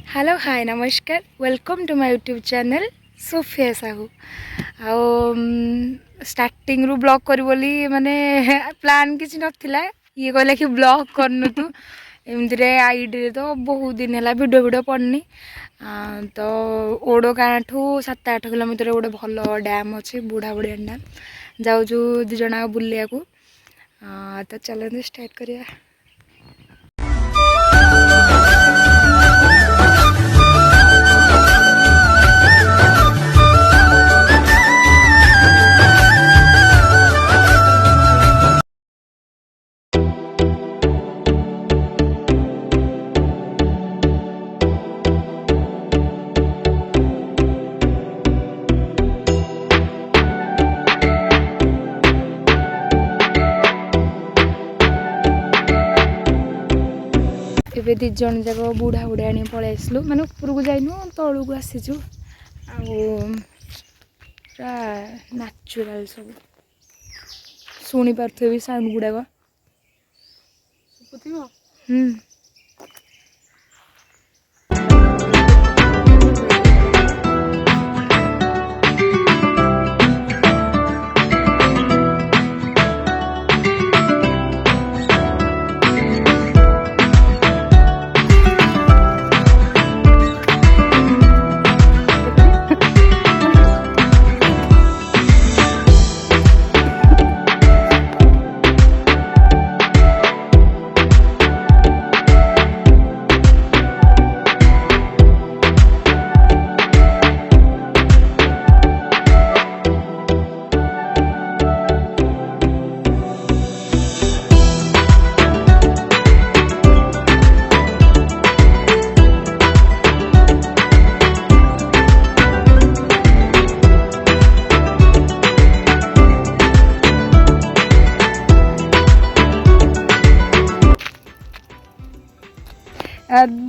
Hello hi नमस्कार welcome to my YouTube channel Sophia-Sahoo आओ starting रु ब्लॉग करी बोली माने प्लान किसी नथिला ये कहला कि ब्लॉग करनु तू एमती आईडी तो बहुत दिन है वीडियो वीडियो पड़नी तो ओडो गाँ ठू 7-8 किलोमीटर गोटे भल डैम अच्छे बुढ़ा बुढ़िया डैम जाऊँ दिज बुलिया को तो चलते स्टार्ट करिया। ଏବେ ଦି ଜଣ ଯାକ ବୁଢ଼ା ବୁଢ଼ାଣୀ ପଳେଇ ଆସିଲୁ ମାନେ ଉପରକୁ ଯାଇନୁ ତଳକୁ ଆସିଛୁ ଆଉ ପୁରା ନ୍ୟାଚୁରାଲ ସବୁ ଶୁଣି ପାରୁଥିବେ ବି ସାଉଣ୍ଡ ଗୁଡ଼ାକ ଶୁଭୁଥିବ।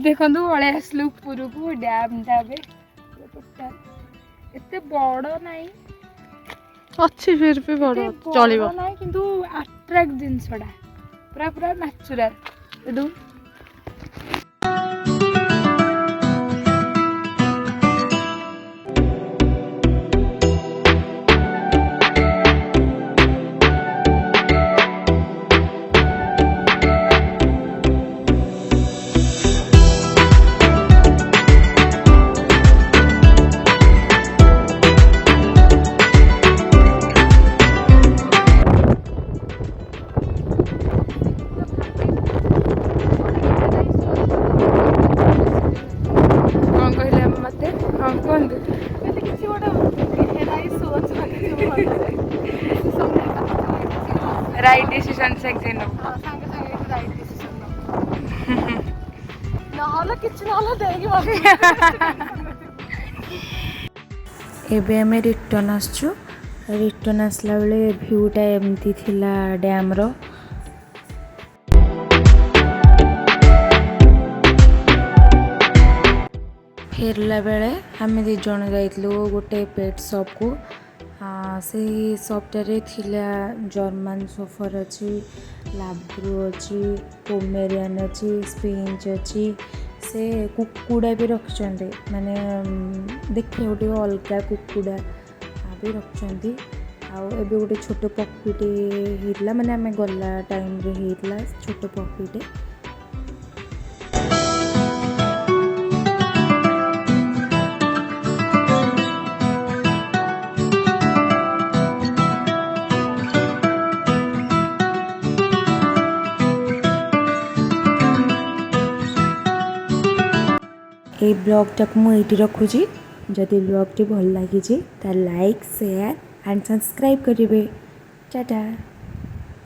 देखु पलि आसलु उपरकू डैम जाबे एते बड़ नाई अच्छी फिर भी बड़ चलिबो नाई किंतु अट्रैक्ट जिनसडा पूरा पूरा नेचुरल एदु राइट डिसीजन से राइट डिसीजन नहले किछ नहले देगी एबे हमें रिटर्न आसछु रिटर्न आसला बेले व्यूटा एमती थिला डैम रो फेरला बेले आम दी जण जाइतलु गोटे पेट शॉप को से शॉपटारे थिला जर्मन सोफर अच्छी लाब्रू अच्छी पोमेरियन अच्छी स्पिंच अच्छी से कुकुड़ा भी रखिंट माने देखिए गोटे अलग कुकुड़ा भी रखिंट आउ गोटे छोट पक्षीटे होता माने आम गला टाइम रे होता छोट पक्षीटे ये ब्लॉगटा को मुझे रखुची जदि ब्लॉगटी भल लगी तो लाइक शेयर एंड सब्सक्राइब करेंगे। टाटा।